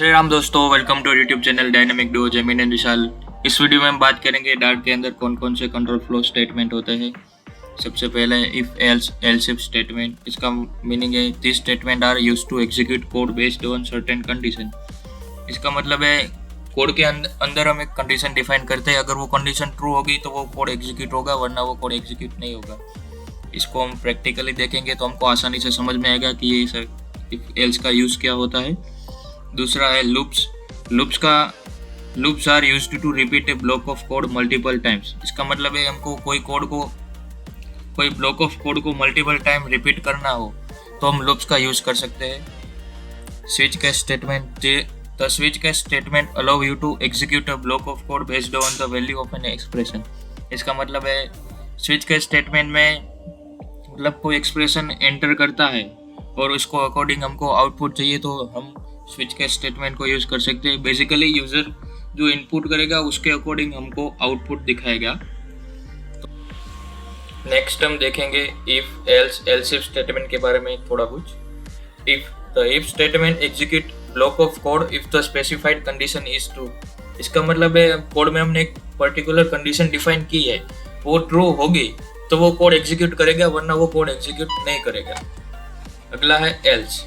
श्री राम दोस्तों, welcome to YouTube channel dynamic duo Zameen and Vishal. इस video में हम बात करेंगे डार्ट के अंदर कौन कौन से कंट्रोल फ्लो स्टेटमेंट होते हैं। सबसे पहले if else else if statement. इसका मीनिंग है this statement are used to execute code based on certain condition. इसका मतलब है कोड के अंदर हम एक कंडीशन डिफाइन करते हैं, अगर वो कंडीशन ट्रू होगी तो वो कोड एग्जीक्यूट होगा, वरना वो कोड एग्जीक्यूट नहीं होगा। इसको हम प्रैक्टिकली देखेंगे तो हमको आसानी से समझ में आएगा कि ये इफ एल्स का यूज़ क्या होता है। दूसरा है loops. Loops are used to repeat a block of code multiple times. इसका मतलब है हमको कोई ब्लॉक ऑफ कोड को मल्टीपल टाइम रिपीट करना हो तो हम लूप्स का यूज कर सकते हैं। Switch case statement. The switch case statement allow you to execute a block of code based on the value of an expression. इसका मतलब है स्विच केस स्टेटमेंट में मतलब कोई एक्सप्रेशन एंटर करता है और उसको अकॉर्डिंग हमको आउटपुट चाहिए तो हम स्विच केस स्टेटमेंट को यूज कर सकते हैं। बेसिकली यूजर जो इनपुट करेगा उसके अकॉर्डिंग हमको आउटपुट दिखाएगा। नेक्स्ट हम देखेंगे इफ एल्स इफ स्टेटमेंट के बारे में थोड़ा कुछ। If statement execute block of code if the specified condition is true. इसका मतलब है कोड में हमने एक पर्टिकुलर कंडीशन डिफाइन की है, वो ट्रू होगी तो वो कोड एग्जीक्यूट करेगा, वरना वो कोड एग्जीक्यूट नहीं करेगा। अगला है else.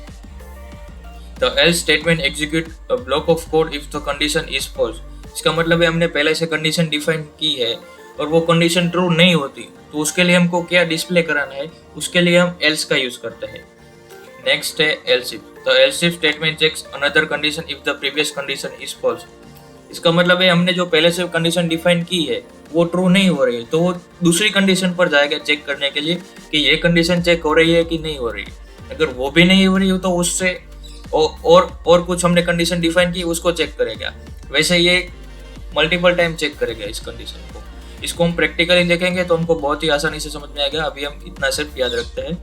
The else statement execute a block of code if the condition is false। इसका मतलब है हमने पहले से कंडीशन डिफाइन की है और वो कंडीशन ट्रू नहीं होती तो उसके लिए हमको क्या डिस्प्ले कराना है, उसके लिए हम else का यूज करते हैं। नेक्स्ट है else if। The else if statement checks another condition if the previous condition is false। इसका मतलब है हमने जो पहले से कंडीशन डिफाइन की है वो ट्रू नहीं हो रही है तो वो दूसरी कंडीशन पर जाएगा चेक करने के लिए कि ये कंडीशन चेक हो रही है कि नहीं हो रही है। अगर वो भी नहीं हो रही हो तो उससे और कुछ हमने कंडीशन डिफाइन की उसको चेक करेगा। वैसे ये मल्टीपल टाइम चेक करेगा इस कंडीशन को। इसको हम प्रैक्टिकली देखेंगे तो हमको बहुत ही आसानी से समझ में आएगा। अभी हम इतना सिर्फ याद रखते हैं।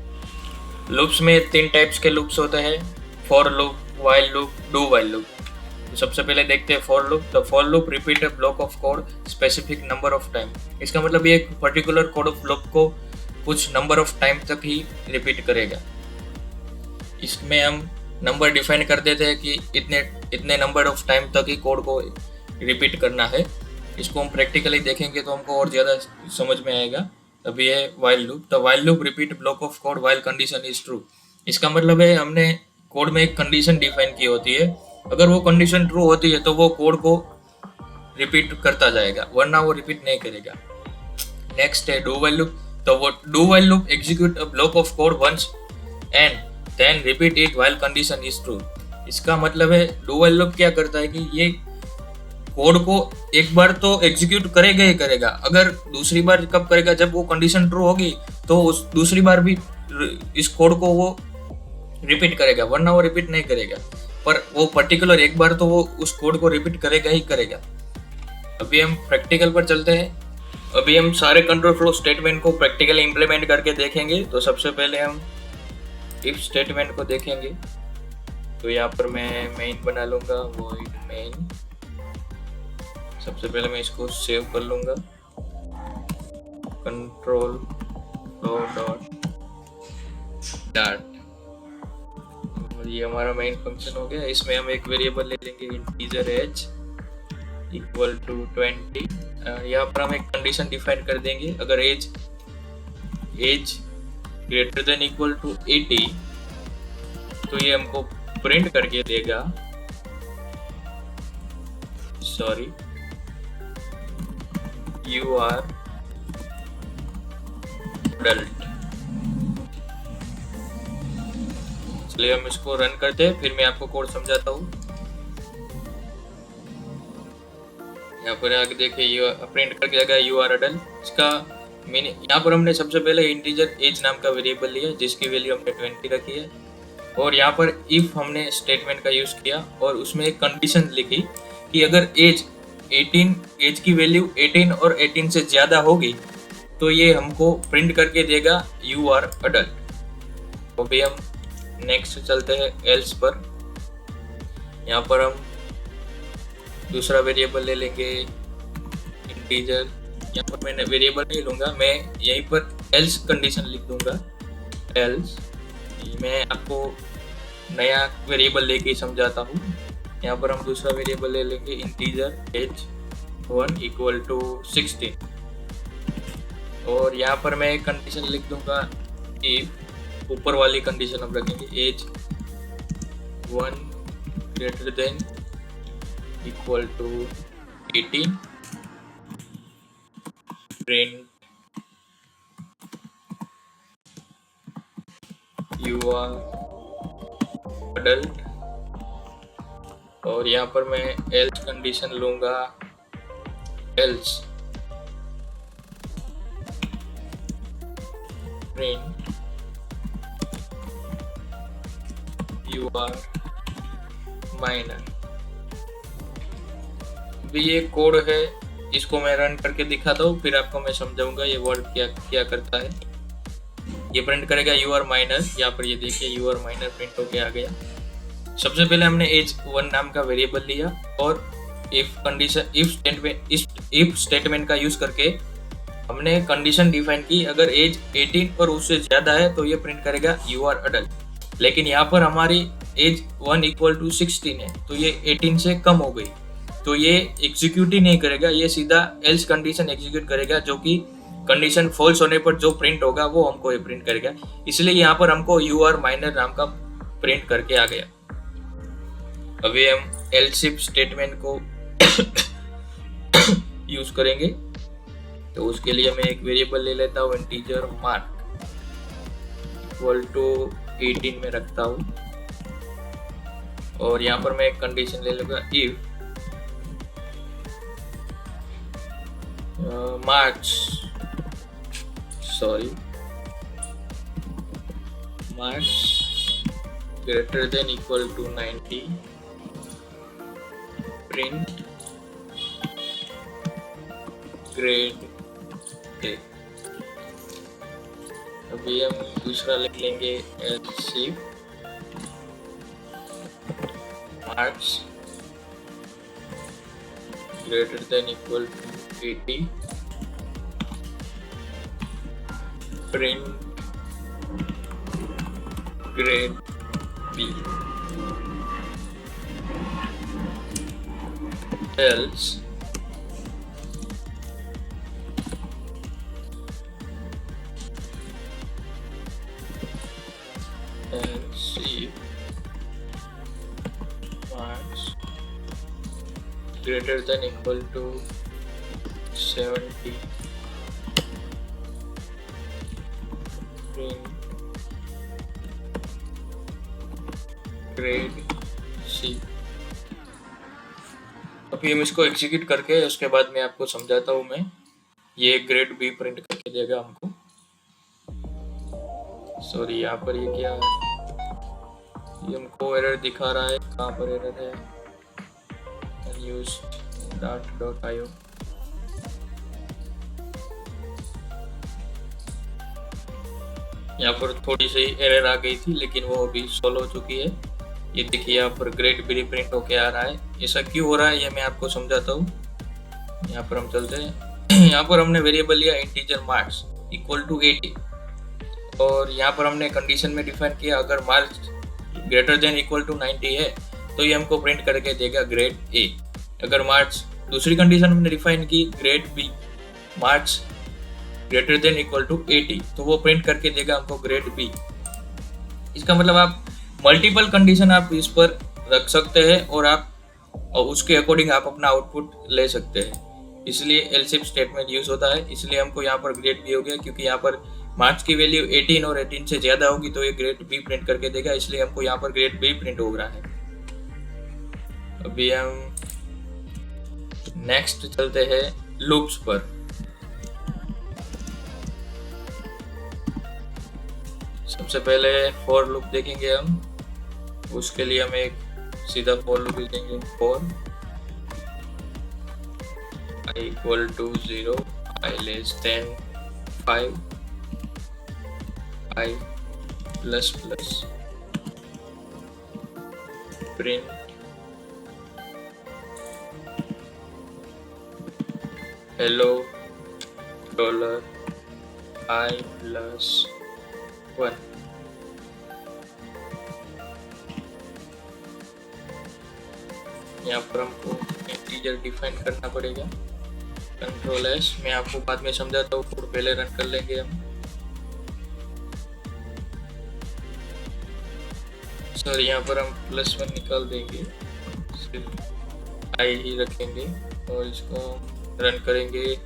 लूप्स में 3 टाइप्स के लूप्स होते हैं, for loop, while loop, do while loop. तो सबसे पहले देखते हैं for loop. The for loop repeat a block of code specific number of time. इसका मतलब ये एक पर्टिकुलर कोड ऑफ ब्लॉक को कुछ नंबर ऑफ टाइम तक ही रिपीट करेगा। इसमें हम नंबर डिफाइन कर देते हैं कि इतने नंबर ऑफ टाइम तक ही कोड को रिपीट करना है। इसको हम प्रैक्टिकली देखेंगे तो हमको और ज़्यादा समझ में आएगा। अभी है while loop. The while loop repeat block of code while condition is true. इसका मतलब है हमने कोड में एक कंडीशन डिफाइन की होती है, अगर वो कंडीशन ट्रू होती है तो वो कोड को रिपीट करता जाएगा, वरना वो रिपीट नहीं करेगा। नेक्स्ट है डू व्हाइल लूप। तो do while loop execute a block of code once and then repeat it while condition is true। इसका मतलब है do while loop क्या करता है कि ये कोड को एक बार तो एग्जीक्यूट करेगा ही करेगा, अगर दूसरी बार कब करेगा, जब वो कंडीशन ट्रू होगी तो उस दूसरी बार भी इस कोड को वो रिपीट करेगा, वरना वो रिपीट नहीं करेगा। पर वो पर्टिकुलर एक बार तो वो उस कोड को रिपीट करेगा ही करेगा। अभी हम प्रैक्टिकल पर चलते हैं। अभी हम सारे कंट्रोल फ्लो स्टेटमेंट को प्रैक्टिकली इंप्लीमेंट करके देखेंगे। तो सबसे पहले हम इफ स्टेटमेंट को देखेंगे। तो यहाँ पर मैं मेन बना लूँगा, वो मेन। सबसे पहले मैं इसको सेव कर लूँगा, कंट्रोल फ्लो डॉट डार्ट। ये हमारा मेन फंक्शन हो गया। इसमें हम एक वेरिएबल ले लेंगे इंटीजर एज इक्वल टू 20। यहाँ पर हम एक कंडीशन डिफाइन कर देंगे, अगर age greater than equal to 80 तो ये हमको प्रिंट करके देगा सॉरी यू आर अडल्ट। चलिए हम इसको रन करते हैं, फिर मैं आपको कोड समझाता हूँ। यहाँ पर आगे देखिए ये प्रिंट करके देगा यू आर अडल्ट। इसका मीनिंग, यहाँ पर हमने सबसे पहले इंटीजर एज नाम का वेरिएबल लिया जिसकी वैल्यू हमने 20 रखी है, और यहाँ पर इफ हमने स्टेटमेंट का यूज किया और उसमें एक कंडीशन लिखी कि अगर एज की वैल्यू 18 और 18 से ज़्यादा होगी तो ये हमको प्रिंट करके देगा यू आर अडल्ट। तो भी हम नेक्स्ट चलते हैं एल्स पर। यहाँ पर हम दूसरा वेरिएबल ले लेंगे इंटीजर। यहाँ पर मैं वेरिएबल नहीं लूँगा, मैं यहीं पर एल्स कंडीशन लिख दूँगा। एल्स मैं आपको नया वेरिएबल लेके समझाता हूँ। यहाँ पर हम दूसरा वेरिएबल ले लेंगे इंटीजर h1 इक्वल टू 16 और यहाँ पर मैं एक कंडीशन लिख दूंगा इफ ऊपर वाली कंडीशन हम रखेंगे h1 greater than equal to 18 print you are adult और यहाँ पर मैं एल्स कंडीशन लूंगा else print you are minor. भी ये कोड है, इसको मैं रन करके दिखाता हूँ, फिर आपको मैं समझाऊंगा ये वर्ड क्या क्या करता है। ये प्रिंट करेगा यू आर माइनर, यहाँ पर ये देखिए यू आर माइनर प्रिंट होके आ गया। सबसे पहले हमने h1 नाम का वेरिएबल लिया और इफ कंडीशन इफ स्टेटमेंट का यूज करके हमने कंडीशन डिफाइन की, अगर एज 18 और उससे ज्यादा है तो ये प्रिंट करेगा यू आर अडल्ट। लेकिन यहाँ पर हमारी एज 1 इक्वल टू 16 है तो ये 18 से कम हो गई, तो ये एग्जीक्यूट ही नहीं करेगा, ये सीधा एल्स कंडीशन एग्जीक्यूट करेगा, जो कि कंडीशन फॉल्स होने पर जो प्रिंट होगा वो हमको ये प्रिंट करेगा। इसलिए यहाँ पर हमको यू आर माइनर नाम का प्रिंट करके आ गया। अभी हम एल्स इफ स्टेटमेंट को यूज करेंगे, तो उसके लिए मैं एक वेरिएबल ले लेता हूँ इंटीजर मार्क इक्वल टू 18 में रखता हूँ और यहाँ पर मैं एक कंडीशन ले लूंगा if marks greater than equal to 90 print grade A। अभी हम दूसरा लिख लेंगे else if marks greater than equal to 80 print grade B। else if marks greater than equal to 70 print grade C। अभी हम इसको एग्जीक्यूट करके उसके बाद मैं आपको समझाता हूँ। मैं ये ग्रेड बी प्रिंट करके देगा हमको। सॉरी, यहाँ पर ये क्या है, ये हमको एरर दिखा रहा है। कहाँ पर एरर है? unused dart.io। यहाँ पर थोड़ी सी एरर आ गई थी लेकिन वो अभी सॉल्व हो चुकी है। ये देखिए यहाँ पर ग्रेड बी प्रिंट होके आ रहा है। ऐसा क्यों हो रहा है ये मैं आपको समझाता हूँ। यहाँ पर हम चलते हैं। यहाँ पर हमने वेरिएबल लिया इंटीजर मार्क्स इक्वल टू 80 और यहाँ पर हमने कंडीशन में डिफाइन किया अगर marks greater than equal to 90 है तो ये हमको प्रिंट करके देगा ग्रेड ए। अगर मार्क्स दूसरी कंडीशन हमने डिफाइन की grade B marks greater than equal to 80 तो वो प्रिंट करके देगा हमको ग्रेड बी। इसका मतलब आप मल्टीपल कंडीशन आप इस पर रख सकते हैं और उसके अकॉर्डिंग आप अपना आउटपुट ले सकते हैं। इसलिए एल्स इफ स्टेटमेंट यूज होता है। इसलिए हमको यहाँ पर ग्रेड बी हो गया क्योंकि यहाँ पर मार्क्स की वैल्यू 18 और 18 से ज्यादा होगी तो ये ग्रेड बी प्रिंट करके देगा। इसलिए हमको यहाँ पर ग्रेड बी प्रिंट हो रहा है। अभी हम नेक्स्ट चलते हैं लूप्स पर। सबसे पहले फॉर लूप देखेंगे हम। उसके लिए हम एक सीधा फॉर लूप लिखेंगे। For i equal to 0, i less than 5, i plus plus print hello dollar i plus 1। यहाँ पर हमको इंटीजर डिफाइन करना पड़ेगा, कंट्रोल एस। मैं आपको बाद में समझाता हूँ, कोड पहले रन कर लेंगे हम। सर यहाँ पर हम +1 निकाल देंगे, सिर्फ आई ही रखेंगे और इसको रन करेंगे।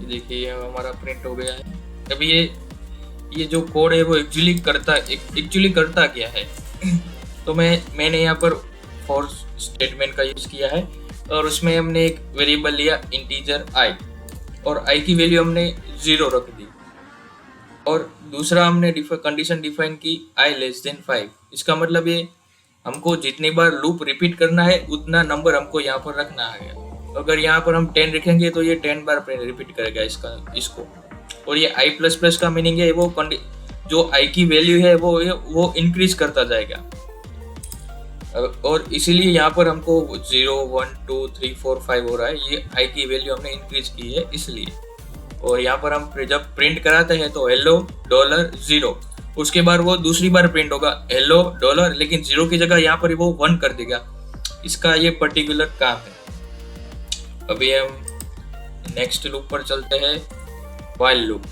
देखिए हमारा प्रिंट हो गया है। अब ये जो कोड है वो एक्चुअली करता क्या है तो मैंने यहाँ पर फॉर स्टेटमेंट का यूज किया है और उसमें हमने एक वेरिएबल लिया इंटीजर आई और आई की वैल्यू हमने 0 रख दी और दूसरा हमने कंडीशन डिफाइन की i<5। इसका मतलब ये हमको जितनी बार लूप रिपीट करना है उतना नंबर हमको यहाँ पर रखना है। अगर यहाँ पर हम 10 रखेंगे तो ये 10 बार रिपीट करेगा इसको। और ये i++ का मीनिंग है वो जो i की वैल्यू है वो इंक्रीज करता जाएगा और इसीलिए यहाँ पर हमको 0 1 2 3 4 5 हो रहा है, ये i की वैल्यू हमने इंक्रीज की है इसलिए। और यहाँ पर हम जब प्रिंट कराते हैं तो हेलो $0, उसके बाद वो दूसरी बार प्रिंट होगा हेलो $, लेकिन 0 की जगह यहाँ पर वो 1 कर देगा। इसका ये पर्टिकुलर काम है। अभी हम नेक्स्ट लूप पर चलते हैं, व्हाइल लूप।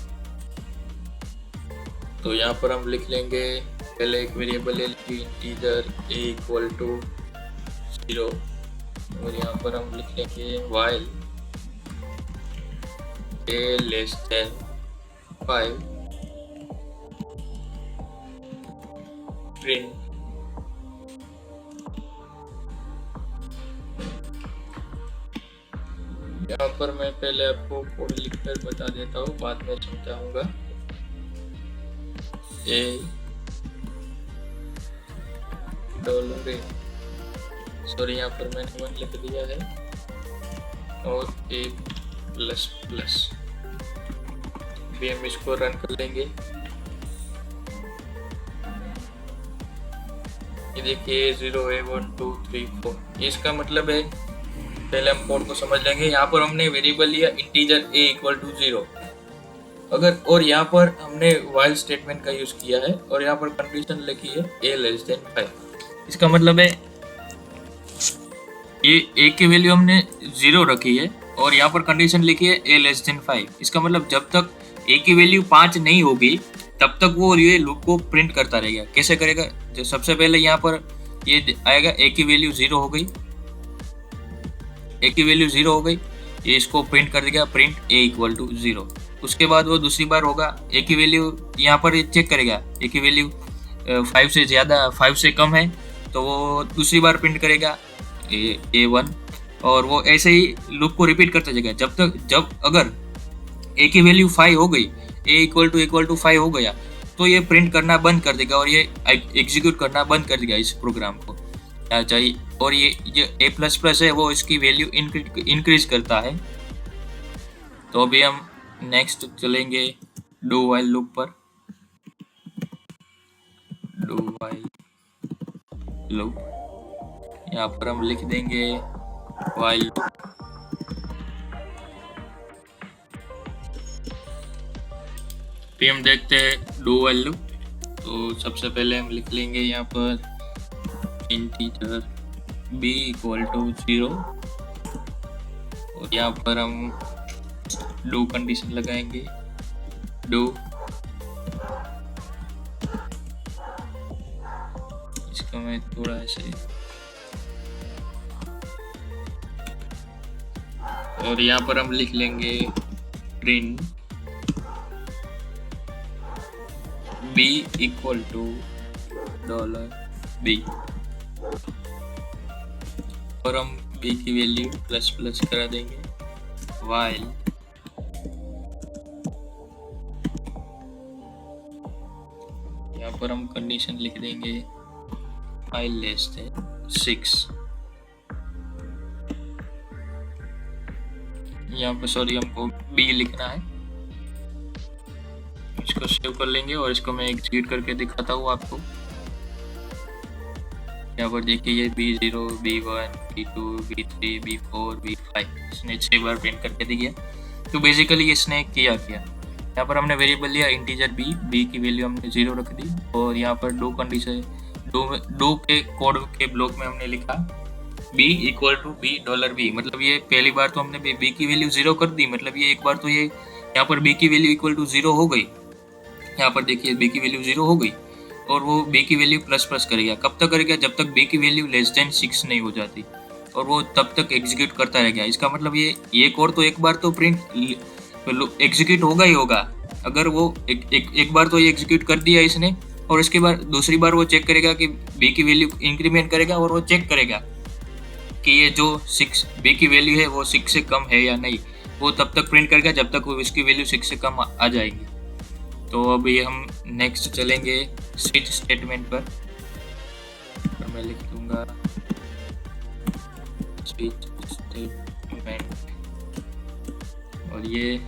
तो यहाँ पर हम लिख लेंगे पहले एक वेरिएबल ले लीजिए इंटीजर a=0 और यहाँ पर हम लिख लेंगे व्हाइल a<5 प्रिंट यहाँ पर मैं पहले आपको कोड लिखकर बता देता हूँ, बाद में समझाऊंगा। $a, सॉरी यहाँ पर मैंने 1 लिख दिया है और a++। भी हम इसको रन कर लेंगे। ये देखिए 0 a 1 2 3 4। इसका मतलब है, पहले हम कोड को समझ लेंगे। यहाँ पर हमने वेरिएबल लिया इंटीजर a=0 अगर, और यहाँ पर हमने व्हाइल स्टेटमेंट का यूज किया है और यहाँ पर कंडीशन लिखी है a<5। इसका मतलब है ये a की वैल्यू हमने 0 रखी है और यहाँ पर कंडीशन लिखी है a<5। इसका मतलब जब तक a की वैल्यू 5 नहीं होगी तब तक वो ये लूप को प्रिंट करता रहेगा। कैसे करेगा? जो सबसे पहले यहाँ पर ये आएगा a की वैल्यू 0 हो गई, a की वैल्यू 0 हो गई, ये इसको प्रिंट कर देगा, प्रिंट a=0। उसके बाद वो दूसरी बार होगा a की वैल्यू, यहाँ पर चेक करेगा a की वैल्यू 5 से ज़्यादा 5 से कम है तो वो दूसरी बार प्रिंट करेगा a1 और वो ऐसे ही लूप को रिपीट करता जाएगा जब अगर a की वैल्यू 5 हो गई, a=5 हो गया तो ये प्रिंट करना बंद कर देगा और ये एग्जीक्यूट करना बंद कर देगा इस प्रोग्राम को चाहिए। और ये जो a++ है वो इसकी वैल्यू इंक्रीज करता है। तो अभी हम नेक्स्ट चलेंगे डू व्हाइल लूप पर। डू व्हाइल लूप, यहाँ पर हम लिख देंगे व्हाइल लूप। फिर हम देखते हैं डू व्हाइल लूप। तो सबसे पहले हम लिख लेंगे यहाँ पर इंटीजर b=0 और यहाँ पर हम डू कंडीशन लगाएंगे, डू। इसको मैं थोड़ा ऐसे, और यहाँ पर हम लिख लेंगे प्रिंट b=$b और हम b की वैल्यू ++ करा देंगे। व्हाइल यहाँ पर हम कंडीशन लिख देंगे i<6। यहाँ पर सॉरी हमको b लिखना है, इसको सेव कर लेंगे और इसको मैं एग्जीक्यूट करके दिखाता हूँ आपको। यहाँ पर देखिए ये b0 b1 b2 b3 b4 b5 इसने 6 बार प्रिंट करके दिया। तो बेसिकली इसने किया यहाँ पर हमने वेरिएबल लिया इंटीजर बी की वैल्यू हमने 0 रख दी, और यहाँ पर डू कंडीशन डू के कोड के ब्लॉक में हमने लिखा b equal to B dollar B. मतलब ये पहली बार तो हमने b की वैल्यू 0 कर दी, मतलब ये एक बार तो ये यहाँ पर b की वैल्यू इक्वल टू 0 हो गई। यहाँ पर देखिए b की वैल्यू 0 हो गई, और वो b की वैल्यू प्लस प्लस करेगा। कब तक करेगा? जब तक b की वैल्यू लेस देन 6 नहीं हो जाती, और वो तब तक एग्जीक्यूट करता रहेगा। इसका मतलब ये कोड तो एक बार तो प्रिंट एग्जीक्यूट होगा ही होगा। अगर वो एक बार तो ये एग्जीक्यूट कर दिया इसने, और इसके बाद दूसरी बार वो चेक करेगा कि b की वैल्यू इंक्रीमेंट करेगा, और वो चेक करेगा कि ये जो 6 b की वैल्यू है वो 6 से कम है या नहीं। वो तब तक प्रिंट करेगा जब तक वो इसकी वैल्यू 6 से कम आ जाएगी। तो अभी हम नेक्स्ट चलेंगे स्विच स्टेटमेंट पर। तो मैं लिख दूंगा स्विच स्टेटमेंट, और ये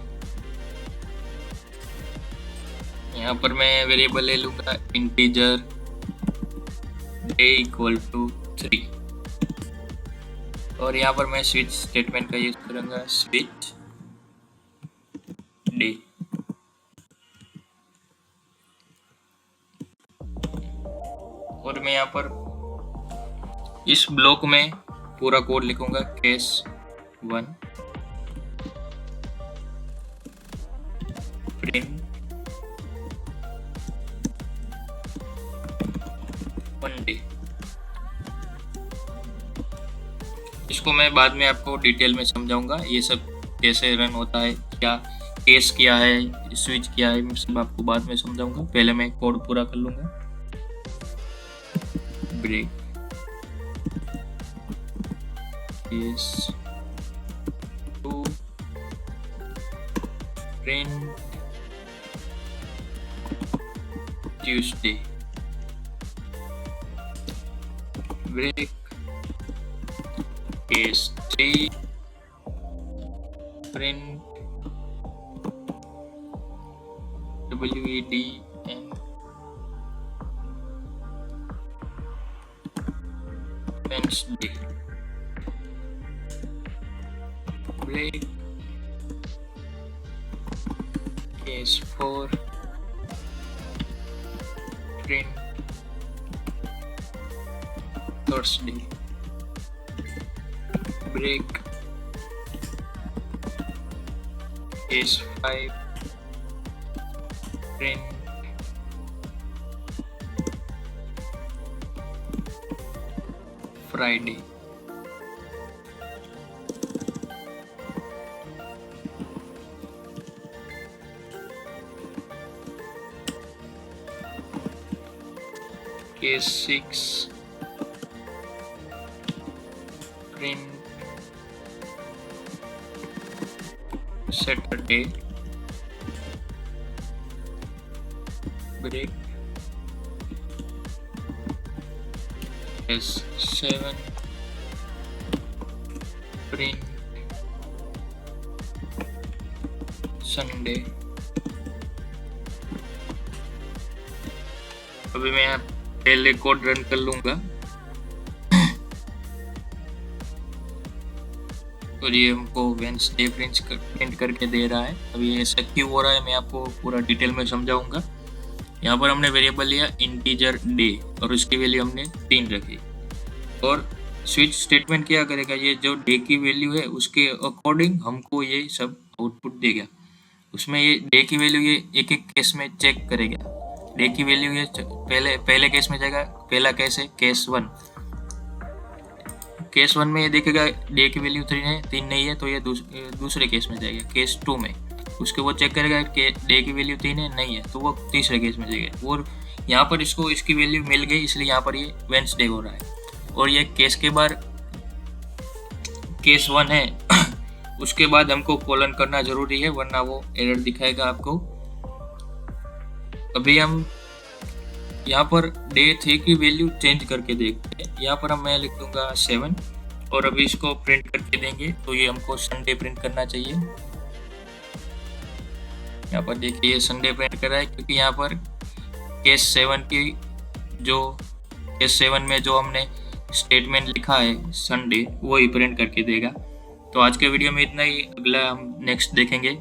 यहाँ पर मैं वेरिएबल ले लूंगा इंटीजर डे इक्वल टू 3, और यहाँ पर मैं स्विच स्टेटमेंट का यूज करूंगा स्विच डे। और मैं यहाँ पर इस ब्लॉक में पूरा कोड लिखूंगा केस 1 प्रिंट 1 डे। इसको मैं बाद में आपको डिटेल में समझाऊंगा, ये सब कैसे रन होता है, क्या केस क्या है, स्विच क्या है, मैं सब आपको बाद में समझाऊंगा। पहले मैं कोड पूरा कर लूंगा। Break case 2 print Tuesday, break case 3 print WED and Wednesday, break case 4 print Thursday, break case 5 print Friday, case 6 print Saturday, break case 7 print Sunday। अभी मैं पहले कोड रन कर लूंगा, और ये हमको वेंसडे प्रिंट करके दे रहा है। अभी ऐसा क्यों हो रहा है मैं आपको पूरा डिटेल में समझाऊंगा। यहाँ पर हमने वेरिएबल लिया इंटीजर डे, और उसकी वैल्यू हमने 3 रखी, और स्विच स्टेटमेंट क्या करेगा, ये जो डे की वैल्यू है उसके अकॉर्डिंग हमको ये सब आउटपुट देगा। उसमें ये डे की वैल्यू ये एक एक केस में चेक करेगा। डे की वैल्यू ये पहले केस में जाएगा। पहला केस है केस 1। केस 1 में ये देखेगा डे की वैल्यू 3 नहीं है, तो ये दूसरे केस में जाएगा केस 2 में। उसके वो चेक करेगा कि डे की वैल्यू 3 है, नहीं है, तो वो तीसरे केस में जाएगा। और यहाँ पर इसको इसकी वैल्यू मिल गई, इसलिए यहाँ पर ये वेंसडे हो रहा है। और ये केस के बाद केस 1 है उसके बाद हमको कॉलन करना जरूरी है, वरना वो एरर दिखाएगा आपको। अभी हम यहाँ पर डे 3 की वैल्यू चेंज करके देखते हैं। यहाँ पर मैं लिख दूंगा 7, और अभी इसको प्रिंट करके देंगे, तो ये हमको संडे प्रिंट करना चाहिए। यहाँ पर देखिए ये संडे प्रिंट कर रहा है, क्योंकि यहाँ पर केस 7 में जो हमने स्टेटमेंट लिखा है संडे, वो ही प्रिंट करके देगा। तो आज के वीडियो में इतना ही, अगला हम नेक्स्ट देखेंगे।